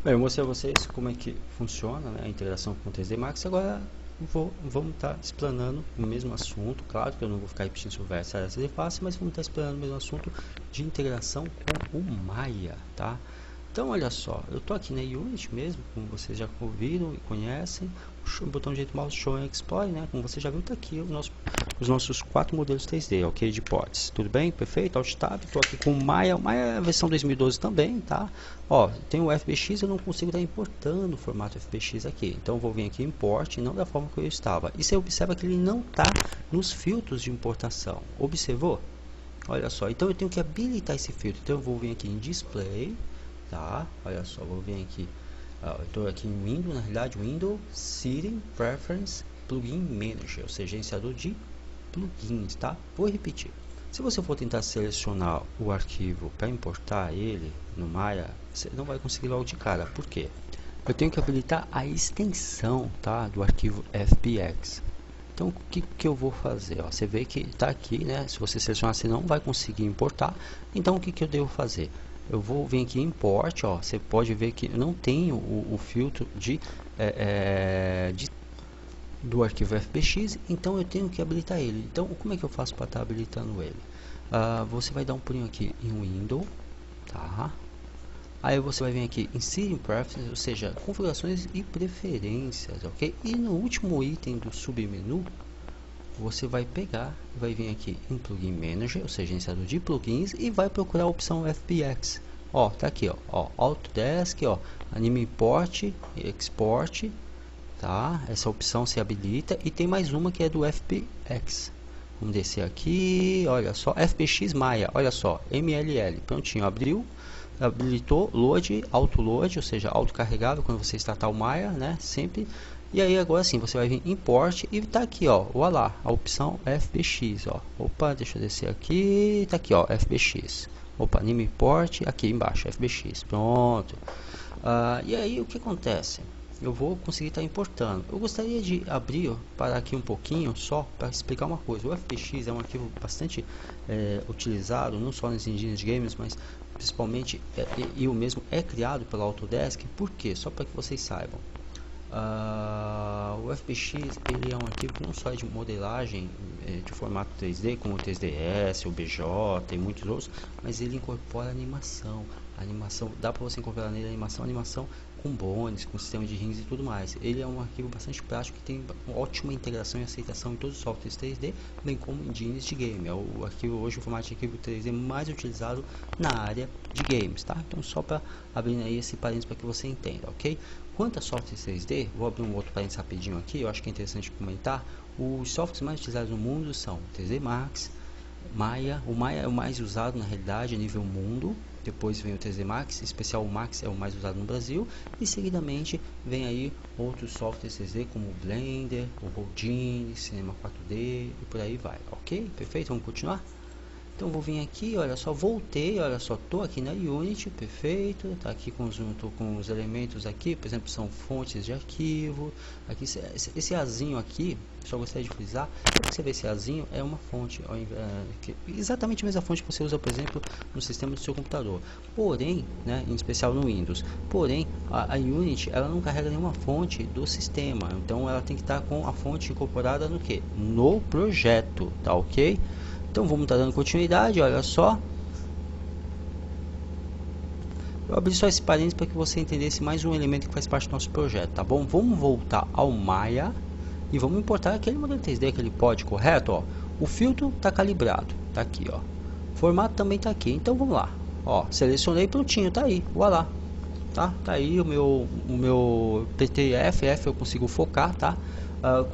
Bem, eu mostrei a vocês como é que funciona, né, a integração com o 3D Max. Agora vamos estar explanando o mesmo assunto. Claro que eu não vou ficar repetindo sobre essa de face, mas vamos estar explanando o mesmo assunto de integração com o Maya, tá? Então, olha só, eu estou aqui na Unity mesmo, como vocês já ouviram e conhecem, o botão direito do mouse Show and Explore, né? Como você já viu, está aqui os nossos 4 modelos 3D, ok? De pods. Tudo bem? Perfeito? Alt Tab, estou aqui com o Maya é a versão 2012 também, tá? Ó, tem o FBX, eu não consigo estar importando o formato FBX aqui, então eu vou vir aqui em Import, não da forma que eu estava. E você observa que ele não está nos filtros de importação. Observou? Olha só, então eu tenho que habilitar esse filtro. Então eu vou vir aqui em Display, tá? Olha só, vou vir aqui, eu estou aqui em Windows, na realidade, Windows, Setting, Preference, Plugin Manager, ou seja, gerenciador de plugins, tá? Vou repetir. Se você for tentar selecionar o arquivo para importar ele no Maya, você não vai conseguir logo de cara. Por quê? Eu tenho que habilitar a extensão, tá, do arquivo FBX. Então, o que eu vou fazer? Ó, você vê que está aqui, né? Se você selecionar, você não vai conseguir importar. Então, o que eu devo fazer? Eu vou vir aqui em Import, ó. Você pode ver que eu não tenho o filtro do arquivo FBX, então eu tenho que habilitar ele. Então, como é que eu faço para estar habilitando ele? Você vai dar um pulinho aqui em Windows, tá? Aí você vai vir aqui em Setting Preferences, ou seja, configurações e preferências, ok? E no último item do submenu, você vai pegar, vai vir aqui em Plugin Manager, ou seja, gerenciador de plugins, e vai procurar a opção FBX. Ó, tá aqui, ó, Autodesk, ó, Anime Import, Export, tá? Essa opção se habilita e tem mais uma que é do FBX. Vamos descer aqui, olha só, FBX Maya, olha só, MLL, prontinho, abriu. Habilitou load, auto load, ou seja, autocarregável quando você startar o Maya, né, sempre. E aí agora sim, você vai vir import e tá aqui, ó, olá, a opção FBX, ó. Opa, deixa eu descer aqui, tá aqui, ó, FBX. Opa, anime import, aqui embaixo, FBX. Pronto. E aí o que acontece? Eu vou conseguir estar importando. Eu gostaria de abrir, ó, parar aqui um pouquinho só para explicar uma coisa. O FBX é um arquivo bastante utilizado, não só nas engines de games, mas principalmente e o mesmo é criado pela Autodesk. Por quê? Só para que vocês saibam. O FBX ele é um arquivo que não só é de modelagem de formato 3D, como o 3ds, o BJ e muitos outros, mas ele incorpora animação. A animação dá para você incorporar nele animação com bônus, com sistema de rings e tudo mais. Ele é um arquivo bastante prático que tem uma ótima integração e aceitação em todos os softwares 3D, bem como engines de game. É o arquivo hoje, o formato de arquivo 3D mais utilizado na área de games, tá? Então só para abrir aí esse parênteses para que você entenda, ok? Quanto a softwares 3D, vou abrir um outro parênteses rapidinho aqui, eu acho que é interessante comentar. Os softwares mais utilizados no mundo são 3D Max, Maya. O Maya é o mais usado na realidade a nível mundo. Depois vem o 3D Max, em especial o Max é o mais usado no Brasil. E seguidamente vem aí outros softwares 3D como o Blender, o Houdini, Cinema 4D e por aí vai. Ok? Perfeito? Vamos continuar? Então vou vir aqui, olha só, voltei, olha só, tô aqui na Unity, perfeito, tá aqui tô com os elementos aqui, por exemplo, são fontes de arquivo, aqui esse azinho aqui, só gostaria de frisar, você vê esse azinho é uma fonte, exatamente a mesma fonte que você usa, por exemplo, no sistema do seu computador, porém, né, em especial no Windows, porém, a Unity, ela não carrega nenhuma fonte do sistema, então ela tem que estar com a fonte incorporada no que? No projeto, tá ok? Então vamos estar dando continuidade, olha só. Eu abri só esse parênteses para que você entendesse mais um elemento que faz parte do nosso projeto, tá bom? Vamos voltar ao Maya e vamos importar aquele modelo 3D, aquele pod, correto? Ó, o filtro está calibrado, tá aqui, ó. O formato também está aqui, então vamos lá. Ó, selecionei, prontinho, tá aí, voilà. Tá aí o meu PTF, eu consigo focar, tá?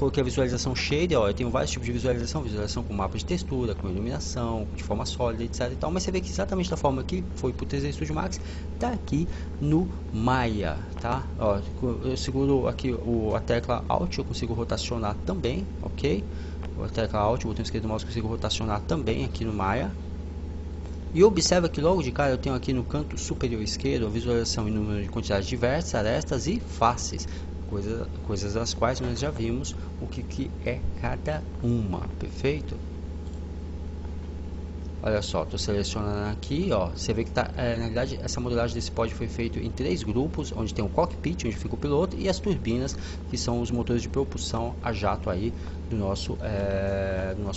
Coloquei a visualização shader, ó, eu tenho vários tipos de visualização com mapa de textura, com iluminação, de forma sólida, etc e tal, mas você vê que exatamente da forma que foi pro 3D Studio Max, tá aqui no Maya, tá? Ó, eu seguro aqui a tecla Alt, eu consigo rotacionar também, ok? A tecla Alt, o botão esquerdo do mouse, eu consigo rotacionar também aqui no Maya. E observa que logo de cara eu tenho aqui no canto superior esquerdo a visualização em número de quantidades diversas, arestas e faces, coisas das quais nós já vimos o que é cada uma, perfeito? Olha só, estou selecionando aqui, ó. Você vê que tá, na realidade, essa modelagem desse pod foi feito em 3 grupos, onde tem o cockpit, onde fica o piloto, e as turbinas, que são os motores de propulsão a jato aí do nosso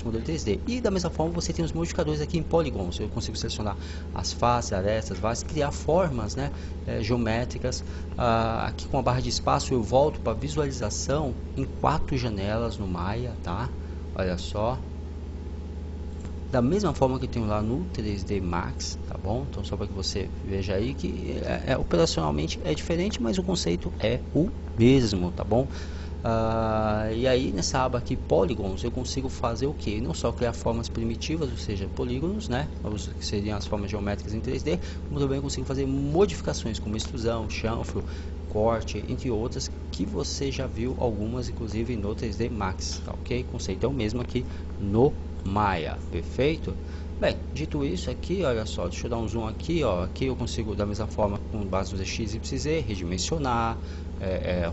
modelo 3D. E da mesma forma, você tem os modificadores aqui em polygons. Eu consigo selecionar as faces, arestas, várias, criar formas, né, geométricas. Aqui com a barra de espaço eu volto para visualização em 4 janelas no Maya, tá? Olha só. Da mesma forma que eu tenho lá no 3D Max, tá bom? Então só para que você veja aí que operacionalmente é diferente, mas o conceito é o mesmo, tá bom? E aí nessa aba aqui Polygons eu consigo fazer o que? Não só criar formas primitivas, ou seja, polígonos, né? Que seriam as formas geométricas em 3D, como também eu consigo fazer modificações como extrusão, chanfro, corte, entre outras, que você já viu algumas inclusive no 3D Max, tá ok? O conceito é o mesmo aqui no Maya, perfeito? Bem, dito isso aqui, olha só, deixa eu dar um zoom aqui, ó, aqui eu consigo da mesma forma com base no X, Y, Z, redimensionar,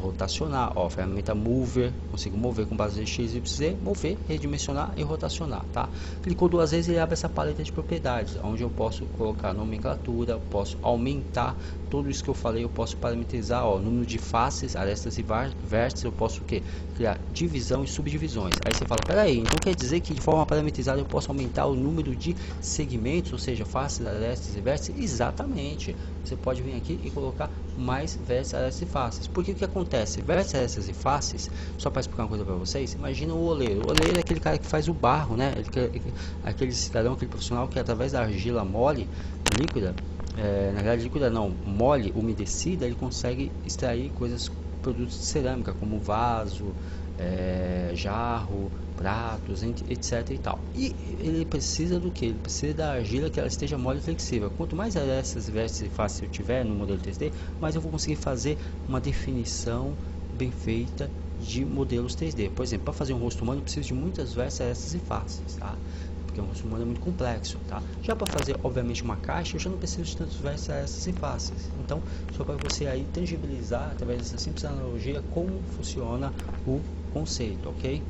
rotacionar, ó, ferramenta Mover, consigo mover com base no X, Y, Z, mover, redimensionar e rotacionar, tá? Clicou 2 vezes e ele abre essa paleta de propriedades, onde eu posso colocar nomenclatura, posso aumentar tudo isso que eu falei, eu posso parametrizar, ó, número de faces, arestas e vértices, eu posso o quê? Criar divisão e subdivisões. Aí você fala, peraí, então quer dizer que de forma parametrizada eu posso aumentar o número de segmentos, ou seja, faces, arestas e vértices? Exatamente. Você pode vir aqui e colocar mais vértices, arestas e faces. Porque o que acontece? Vértices, arestas e faces, só para explicar uma coisa para vocês, imagina o oleiro. O oleiro é aquele cara que faz o barro, né? Aquele cidadão, aquele profissional que através da argila mole, líquida, na verdade líquida não, mole, umedecida, ele consegue extrair coisas, produtos de cerâmica, como vaso, jarro, pratos, etc e tal. E ele precisa do que? Ele precisa da argila que ela esteja mole e flexível. Quanto mais arestas, vértices e faces eu tiver no modelo 3D, mais eu vou conseguir fazer uma definição bem feita de modelos 3D. Por exemplo, para fazer um rosto humano eu preciso de muitas vértices, arestas e faces, tá? Porque o rosto humano é muito complexo, tá? Já para fazer, obviamente, uma caixa, eu já não preciso de tantos vértices, arestas e faces. Então, só para você aí tangibilizar, através dessa simples analogia, como funciona o conceito, ok?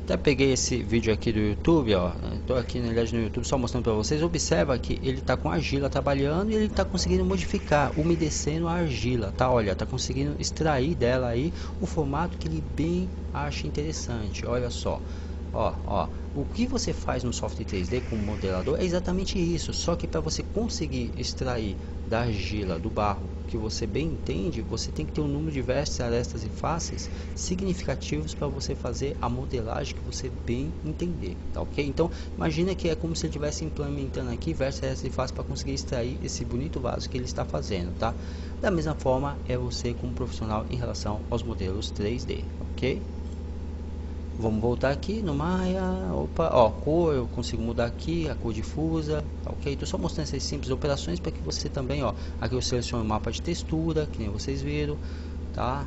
Até peguei esse vídeo aqui do YouTube, ó. Tô aqui na realidade no YouTube só mostrando para vocês. Observa que ele tá com a argila trabalhando e ele tá conseguindo modificar, umedecendo a argila, tá? Olha, tá conseguindo extrair dela aí o formato que ele bem acha interessante. Olha só. Ó, o que você faz no software 3D com o modelador é exatamente isso, só que para você conseguir extrair da argila, do barro, que você bem entende, você tem que ter um número de vértices, arestas e faces significativos para você fazer a modelagem que você bem entender, tá ok? Então, imagina que é como se ele estivesse implementando aqui vértices, arestas e faces para conseguir extrair esse bonito vaso que ele está fazendo, tá? Da mesma forma, é você como profissional em relação aos modelos 3D, ok? Vamos voltar aqui no Maya, opa, ó, cor, eu consigo mudar aqui, a cor difusa, ok? Estou só mostrando essas simples operações para que você também, ó, aqui eu seleciono o mapa de textura, que nem vocês viram, tá?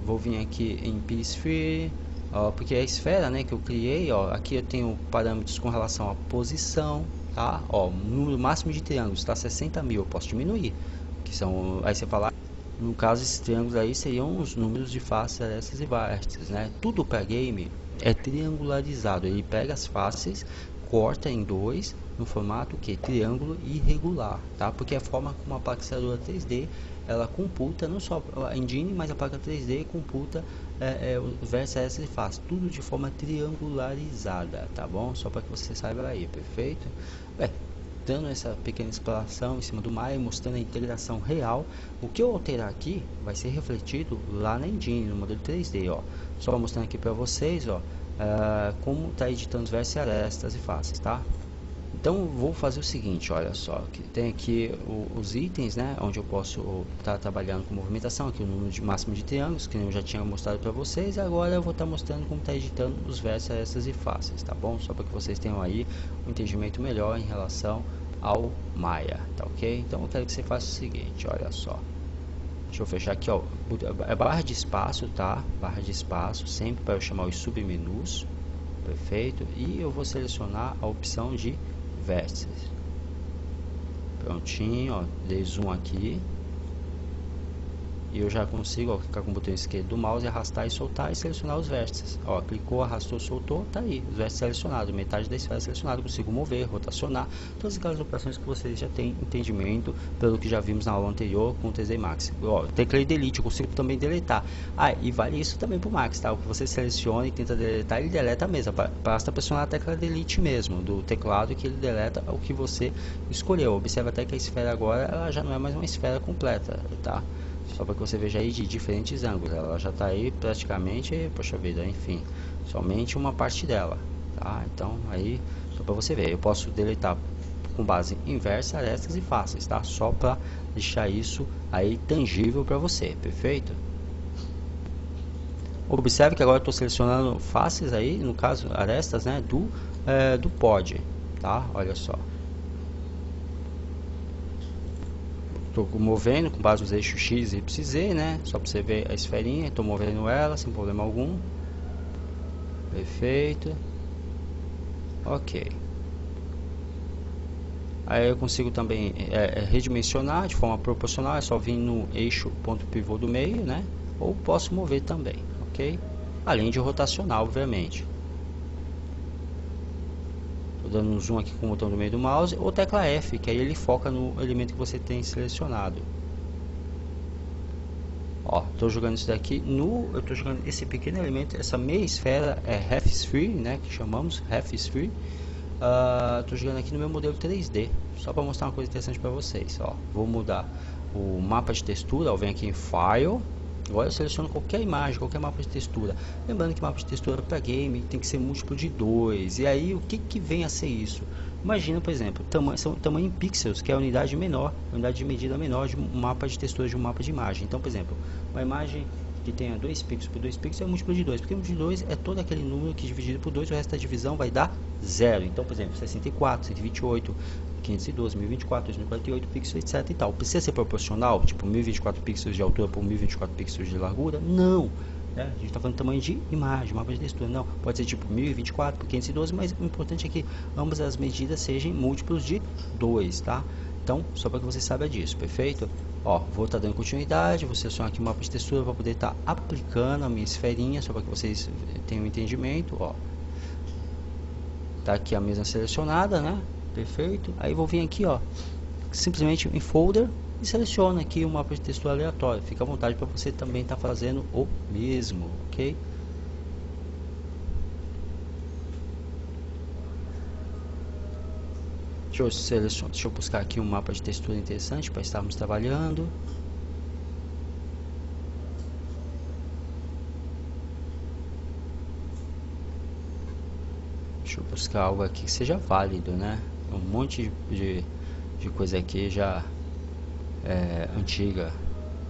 Vou vir aqui em P-Sphere, ó, porque é a esfera, né, que eu criei, ó, aqui eu tenho parâmetros com relação à posição, tá? Ó, o número máximo de triângulos está 60.000, eu posso diminuir, que são, aí você fala, no caso, esses triângulos aí seriam os números de faces, arestas e vértices, né? Tudo para game é triangularizado. Ele pega as faces, corta em dois, no formato que triângulo irregular, tá? Porque a forma como a placa extraidora 3D ela computa não só a engine, mas a placa 3D computa os vértices, arestas e faces, tudo de forma triangularizada, tá bom? Só para que você saiba aí, perfeito? Bem, dando essa pequena exploração em cima do Maya, mostrando a integração real. O que eu alterar aqui vai ser refletido lá na engine, no modelo 3D, ó. Só mostrando aqui para vocês, ó, como tá editando os vértices, arestas e faces, tá? Então vou fazer o seguinte, olha só, que tem aqui os itens, né, onde eu posso estar trabalhando com movimentação, aqui o número máximo de triângulos, que eu já tinha mostrado para vocês, e agora eu vou estar mostrando como está editando os vértices, arestas e faces, tá bom? Só para que vocês tenham aí um entendimento melhor em relação ao Maya, tá ok? Então eu quero que você faça o seguinte, olha só. Deixa eu fechar aqui, ó, barra de espaço, tá? Barra de espaço, sempre para eu chamar os submenus, perfeito? E eu vou selecionar a opção de vértices. Prontinho, ó, dei zoom aqui. e eu já consigo, ó, clicar com o botão esquerdo do mouse, arrastar e soltar e selecionar os vértices. Ó, clicou, arrastou, soltou, tá aí, os vértices selecionados, metade da esfera selecionada, consigo mover, rotacionar, todas aquelas operações que vocês já têm entendimento pelo que já vimos na aula anterior com o 3D Max. Ó, teclei delete, eu consigo também deletar. Ah, e vale isso também pro Max, tá? O que você seleciona e tenta deletar, ele deleta mesmo, basta pressionar a tecla delete mesmo, do teclado, que ele deleta o que você escolheu. Observe até que a esfera agora, ela já não é mais uma esfera completa, tá? Só para que você veja aí de diferentes ângulos, ela já está aí praticamente, poxa vida, enfim, somente uma parte dela, tá? Então aí, só para você ver, eu posso deletar com base inversa, arestas e faces, tá? Só para deixar isso aí tangível para você, perfeito? Observe que agora eu estou selecionando faces aí, no caso arestas, né, do pod, tá? Olha só. Estou movendo com base nos eixos X, Y e Z, né? Só para você ver a esferinha. Estou movendo ela sem problema algum. Perfeito. Ok. Aí eu consigo também redimensionar de forma proporcional. É só vir no eixo ponto pivô do meio, né? Ou posso mover também, ok? Além de rotacionar, obviamente. Dando um zoom aqui com o botão do meio do mouse, ou tecla F, que aí ele foca no elemento que você tem selecionado. Ó, estou jogando isso daqui eu estou jogando esse pequeno elemento, essa meia esfera é half sphere, né, que chamamos half sphere. Estou jogando aqui no meu modelo 3D, só para mostrar uma coisa interessante para vocês. Ó, vou mudar o mapa de textura, ó, venho aqui em File. Agora eu seleciono qualquer imagem, qualquer mapa de textura. Lembrando que mapa de textura para game tem que ser múltiplo de 2. E aí o que vem a ser isso? Imagina, por exemplo, tamanho em pixels, que é a unidade menor, a unidade de medida menor de um mapa de textura de um mapa de imagem. Então, por exemplo, uma imagem que tenha 2 pixels por 2 pixels é múltiplo de 2, porque múltiplo de 2 é todo aquele número que dividido por 2, o resto da divisão vai dar 0. Então, por exemplo, 64, 128, 512, 1024, 2048 pixels, etc e tal. Precisa ser proporcional, tipo 1024 pixels de altura por 1024 pixels de largura? Não. A gente está falando de tamanho de imagem, mapa de textura. Não, pode ser tipo 1024 por 512, mas o importante é que ambas as medidas sejam múltiplos de 2, tá? Então, só para que você saiba disso, perfeito? Ó, vou estar dando continuidade, vou selecionar aqui o mapa de textura para poder estar aplicando a minha esferinha, só para que vocês tenham um entendimento, ó. Tá aqui a mesma selecionada, né? Perfeito. Aí vou vir aqui, ó, simplesmente em folder e seleciona aqui o mapa de textura aleatório. Fica à vontade para você também estar fazendo o mesmo, ok? Deixa eu buscar aqui um mapa de textura interessante para estarmos trabalhando. Deixa eu buscar algo aqui que seja válido, né? Um monte de coisa aqui já antiga.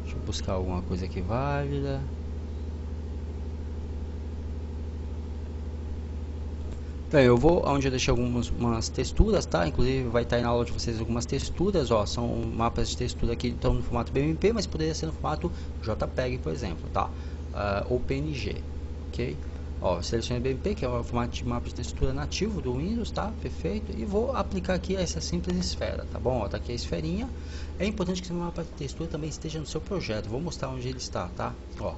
Deixa eu buscar alguma coisa aqui válida. Bem, eu vou onde eu deixei algumas texturas, tá? Inclusive vai estar aí na aula de vocês algumas texturas, ó. São mapas de textura que estão no formato BMP, mas poderia ser no formato JPEG, por exemplo, tá? Ou PNG, ok? Ó, selecionei BMP, que é o formato de mapa de textura nativo do Windows, tá? Perfeito. E vou aplicar aqui essa simples esfera, tá bom? Ó, tá aqui a esferinha. É importante que esse mapa de textura também esteja no seu projeto. Vou mostrar onde ele está, tá? Ó,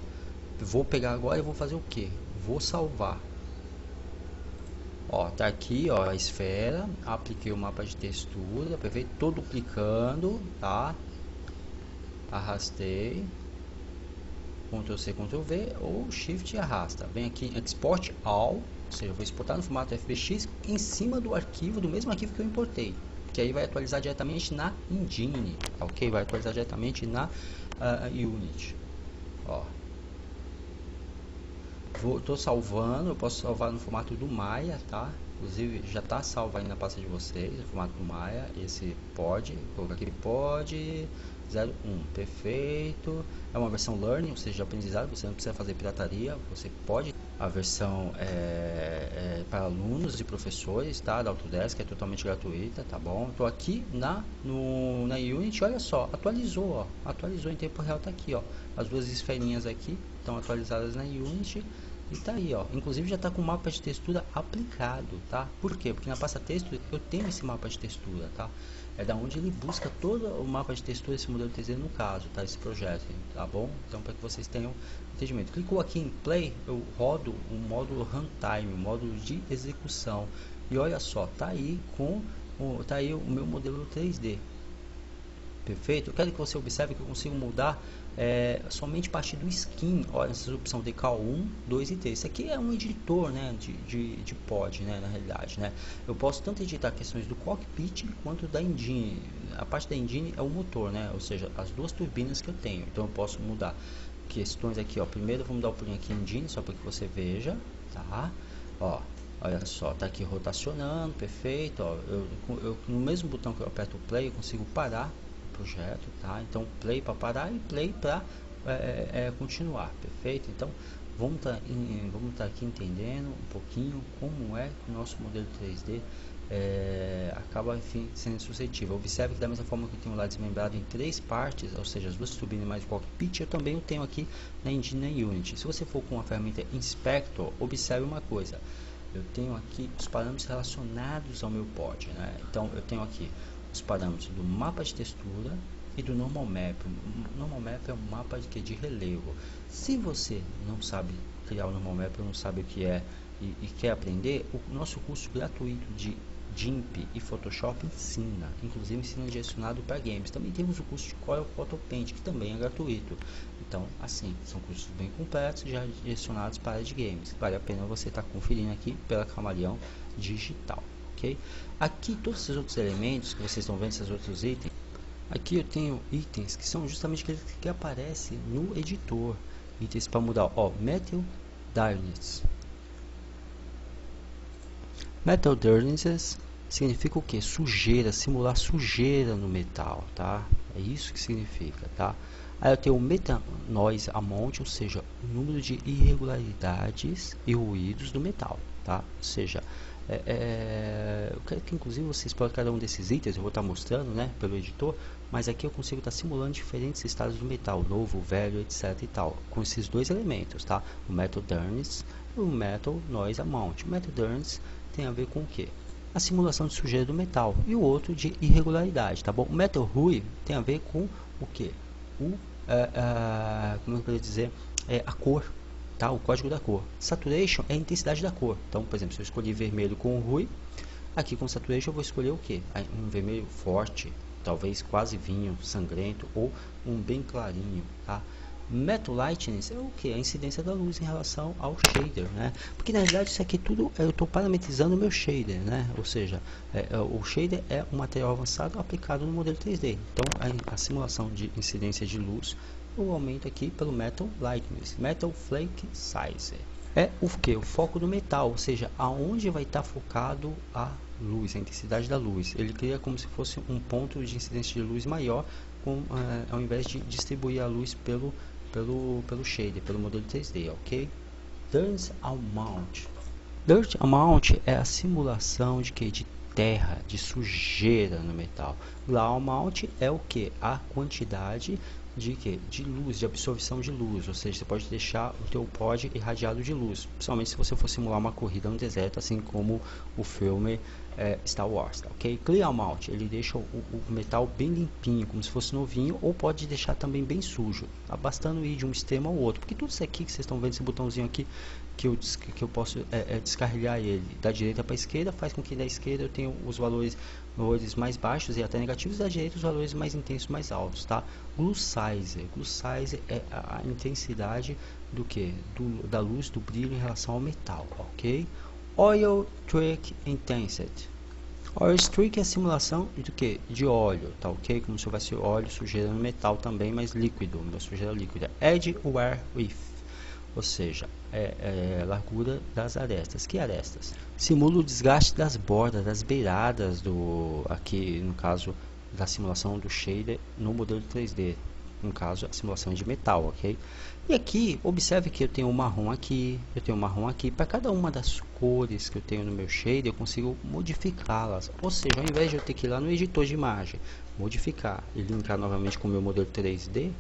vou pegar agora e vou fazer o que? Vou salvar. Ó, tá aqui, ó, a esfera, apliquei o mapa de textura, perfeito, tô duplicando, tá? Arrastei, Ctrl C, Ctrl V, ou Shift e arrasta. Vem aqui, Export All, ou seja, vou exportar no formato FBX em cima do arquivo, do mesmo arquivo que eu importei, que aí vai atualizar diretamente na Engine, ok? Vai atualizar diretamente na Unity, ó. Estou salvando, eu posso salvar no formato do Maya, tá? Inclusive já está salvo aí na pasta de vocês, no formato do Maya, esse pod, colocar aqui pod 01, perfeito. É uma versão learning, ou seja, de aprendizado, você não precisa fazer pirataria, você pode. A versão para alunos e professores, tá? Da Autodesk, é totalmente gratuita, tá bom? Estou aqui na Unity, olha só, atualizou, ó, atualizou em tempo real, tá aqui, ó. As duas esferinhas aqui estão atualizadas na Unity. E tá aí, ó. Inclusive já tá com o mapa de textura aplicado, tá? Por quê? Porque na pasta texto eu tenho esse mapa de textura, tá? é da onde ele busca todo o mapa de textura, esse modelo 3D no caso, tá? Esse projeto, tá bom? Então, para que vocês tenham entendimento. Clicou aqui em Play, eu rodo o módulo Runtime, o módulo de execução. E olha só, tá aí o meu modelo 3D. Perfeito? Eu quero que você observe que eu consigo mudar somente parte do skin. Olha, essa opção de DK1, 2 e 3. Isso aqui é um editor, né, de pod, né, na realidade, né. Eu posso tanto editar questões do cockpit quanto da engine. A parte da engine é o motor, né, ou seja, as duas turbinas que eu tenho. Então eu posso mudar questões aqui, ó. Primeiro vamos dar um pulinho aqui em engine, só para que você veja, tá? Ó, olha só, tá aqui rotacionando, perfeito, ó. No mesmo botão que eu aperto o play, eu consigo parar projeto, tá? Então play para parar e play para continuar, perfeito? Então vamos tá aqui entendendo um pouquinho como é que o nosso modelo 3D acaba, enfim, sendo suscetível. Observe que da mesma forma que eu tenho lá desmembrado em 3 partes, ou seja, as duas turbinas mais o cockpit, eu também o tenho aqui na Engine e na Unity. Se você for com a ferramenta Inspector, observe uma coisa, eu tenho aqui os parâmetros relacionados ao meu pod, né? Então eu tenho aqui os parâmetros do mapa de textura e do normal map. O normal map é um mapa de relevo. Se você não sabe criar o normal map, não sabe o que é e quer aprender, o nosso curso gratuito de GIMP e Photoshop ensina, inclusive ensina direcionado para games. Também temos o curso de Corel Photo Paint, que também é gratuito. Então, assim, são cursos bem completos, já direcionados para a área de games. Vale a pena você estar conferindo aqui pela Camaleão Digital. Okay? Aqui todos esses outros elementos que vocês estão vendo, esses outros itens, aqui eu tenho itens que são justamente aqueles que aparecem no editor. Itens para mudar, ó, Metal Darkness. Metal Darkness significa o que? Sujeira, simular sujeira no metal, tá? É isso que significa, tá? Aí eu tenho o Meta Noise Amount, ou seja, o número de irregularidades e ruídos do metal, tá? Ou seja, eu quero que inclusive você explore cada um desses itens, eu vou estar mostrando, né, pelo editor, mas aqui eu consigo estar simulando diferentes estados do metal, novo, velho, etc e tal, com esses dois elementos, tá? O Metal Darkness e o Metal Noise Amount. O Metal Darkness tem a ver com o que? A simulação de sujeira do metal, e o outro de irregularidade, tá bom? O Metal Hue tem a ver com o que? Como eu poderia dizer, a cor, tá? O código da cor. Saturation é a intensidade da cor. Então, por exemplo, se eu escolher vermelho com Hue, aqui com Saturation eu vou escolher o que? Um vermelho forte, talvez quase vinho, sangrento, ou um bem clarinho, tá? Metal Lightness é o que? A incidência da luz em relação ao shader, né? Porque na realidade isso aqui tudo eu estou parametrizando o meu shader, né? Ou seja, o shader é um material avançado aplicado no modelo 3D. Então a simulação de incidência de luz eu aumento aqui pelo Metal Lightness. Metal Flake Size é o que? O foco do metal, ou seja, aonde vai estar focado a luz, a intensidade da luz. Ele cria como se fosse um ponto de incidência de luz maior, ao invés de distribuir a luz pelo shader, pelo modelo 3D, ok? Dirt Amount. Dirt Amount é a simulação de que? De terra, de sujeira no metal. Glow Amount é o que? A quantidade de que? De luz, de absorção de luz, ou seja, você pode deixar o teu pod irradiado de luz, principalmente se você for simular uma corrida no deserto, assim como o filme Star Wars, tá, ok? Clear Amount, ele deixa o metal bem limpinho, como se fosse novinho, ou pode deixar também bem sujo, tá? Bastando ir de um extremo ao outro, porque tudo isso aqui que vocês estão vendo, esse botãozinho aqui, que eu posso descarregar ele da direita para a esquerda, faz com que da esquerda eu tenha os valores mais baixos e até negativos, da direita os valores mais intensos, mais altos, tá? Glue Size é a intensidade do que? Da luz, do brilho em relação ao metal, ok? Oil Streak Intensity. Oil Streak é a simulação do que? De óleo, tá ok? Como se houvesse óleo, sujeira no metal também, mas líquido, uma sujeira líquida. Edge Wear Width, ou seja, largura das arestas. Que arestas? Simula o desgaste das bordas, das beiradas aqui no caso da simulação do shader no modelo 3D, no caso a simulação de metal, ok? E aqui observe que eu tenho um marrom aqui, eu tenho um marrom aqui. Para cada uma das cores que eu tenho no meu shader eu consigo modificá-las, ou seja, ao invés de eu ter que ir lá no editor de imagem modificar e linkar novamente com o meu modelo 3D,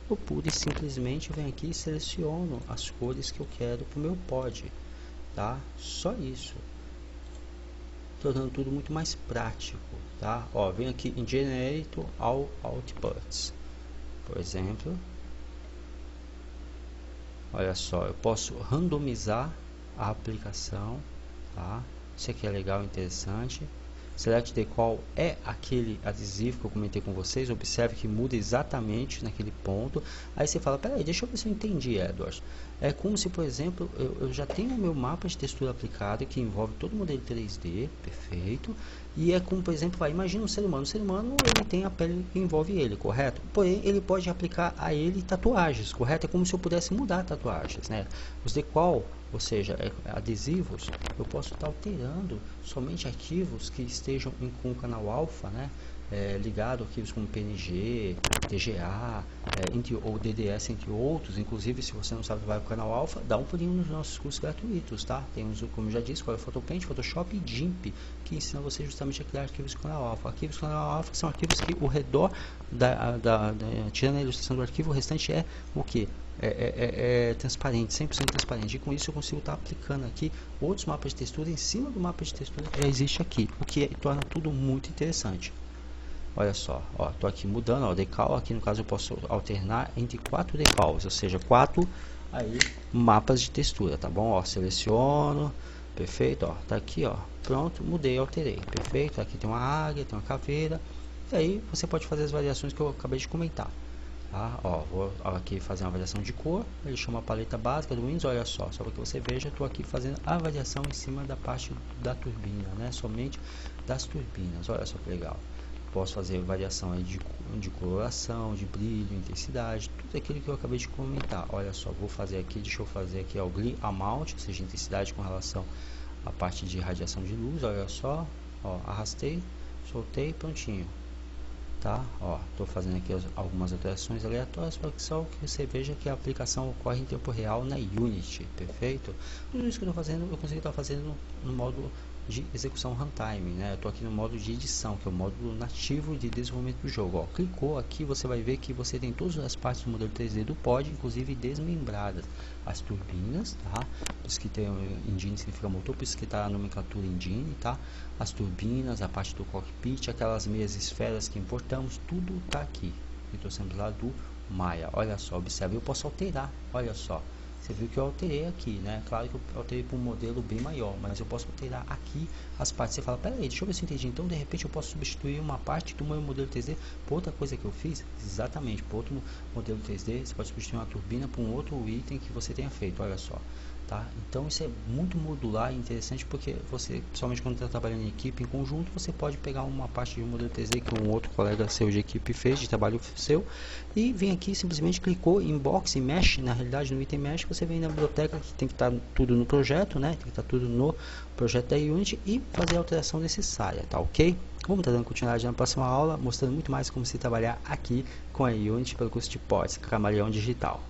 eu puro e simplesmente venho aqui e seleciono as cores que eu quero para o meu pod, tá? Só isso. tornando tudo muito mais prático, tá? Ó, vem aqui em Generate All Outputs, por exemplo. Olha só, eu posso randomizar a aplicação, tá? Isso aqui é legal, interessante. Select the qual é aquele adesivo que eu comentei com vocês. Observe que muda exatamente naquele ponto. Aí você fala, peraí, deixa eu ver se eu entendi, Edward. É como se, por exemplo, eu já tenho o meu mapa de textura aplicado que envolve todo o modelo 3D, perfeito. E é como, por exemplo, imagina um ser humano. O ser humano, ele tem a pele que envolve ele, correto? Porém, ele pode aplicar a ele tatuagens, correto? É como se eu pudesse mudar tatuagens, né? Os decal, ou seja, adesivos, eu posso estar alterando somente arquivos que estejam com o canal alfa, né? Ligado a arquivos como PNG, TGA, ou DDS, entre outros. Inclusive, se você não sabe vai para o canal alfa, dá um pulinho nos nossos cursos gratuitos, tá? Temos, como eu já disse, Corel Photopaint, Photoshop e GIMP, que ensina você justamente a criar arquivos com canal alfa. Arquivos com canal alfa são arquivos que o redor tirando a ilustração do arquivo, o restante é o que? É transparente, 100% transparente, e com isso eu consigo estar aplicando aqui outros mapas de textura em cima do mapa de textura que já existe aqui, o que torna tudo muito interessante. Olha só, ó, tô aqui mudando, ó, decal, aqui no caso eu posso alternar entre 4 decals, ou seja, 4 aí mapas de textura, tá bom? Ó, seleciono, perfeito, ó, tá aqui, ó, pronto, mudei, alterei, perfeito. Aqui tem uma águia, tem uma caveira, e aí você pode fazer as variações que eu acabei de comentar. Tá? Ó, vou aqui fazer uma variação de cor. Ele chama a paleta básica do Windows. Olha só para que você veja, estou aqui fazendo a variação em cima da parte da turbina, né? Somente das turbinas. Olha só que legal. Posso fazer variação aí de coloração, de brilho, intensidade, tudo aquilo que eu acabei de comentar. Olha só, vou fazer aqui, deixa eu fazer aqui o Glare Amount, ou seja, intensidade com relação à parte de radiação de luz. Olha só, ó, arrastei, soltei, prontinho. Tá? Ó, tô fazendo aqui algumas alterações aleatórias para que só que você veja que a aplicação ocorre em tempo real na Unity, perfeito? Tudo isso que eu estou fazendo, eu consigo estar fazendo no módulo de execução runtime, né? Eu tô aqui no modo de edição, que é o módulo nativo de desenvolvimento do jogo. Ó, clicou aqui, você vai ver que você tem todas as partes do modelo 3D do pod, inclusive desmembradas. As turbinas, tá? Por isso que tem engine significa motor, por isso que tá a nomenclatura engine, tá? As turbinas, a parte do cockpit, aquelas meias esferas que importamos, tudo tá aqui. E trouxemos lá do Maya. Olha só, observe, eu posso alterar, olha só. Você viu que eu alterei aqui, né? Claro que eu alterei para um modelo bem maior, mas eu posso alterar aqui as partes. Você fala, peraí, deixa eu ver se eu entendi. Então, de repente, eu posso substituir uma parte do meu modelo 3D por outra coisa que eu fiz? Exatamente, por outro modelo 3D. Você pode substituir uma turbina por um outro item que você tenha feito, olha só. Tá? Então isso é muito modular e interessante porque você, principalmente quando está trabalhando em equipe, em conjunto, você pode pegar uma parte de um modelo 3D que um outro colega seu de equipe fez, de trabalho seu, e vem aqui, simplesmente clicou em Box e Mesh, na realidade no item Mesh, você vem na biblioteca que tem que estar tudo no projeto, né? Tem que estar tudo no projeto da Unity e fazer a alteração necessária, tá ok? Vamos estar dando continuidade na próxima aula, mostrando muito mais como se trabalhar aqui com a Unity pelo curso de Pods, Camaleão Digital.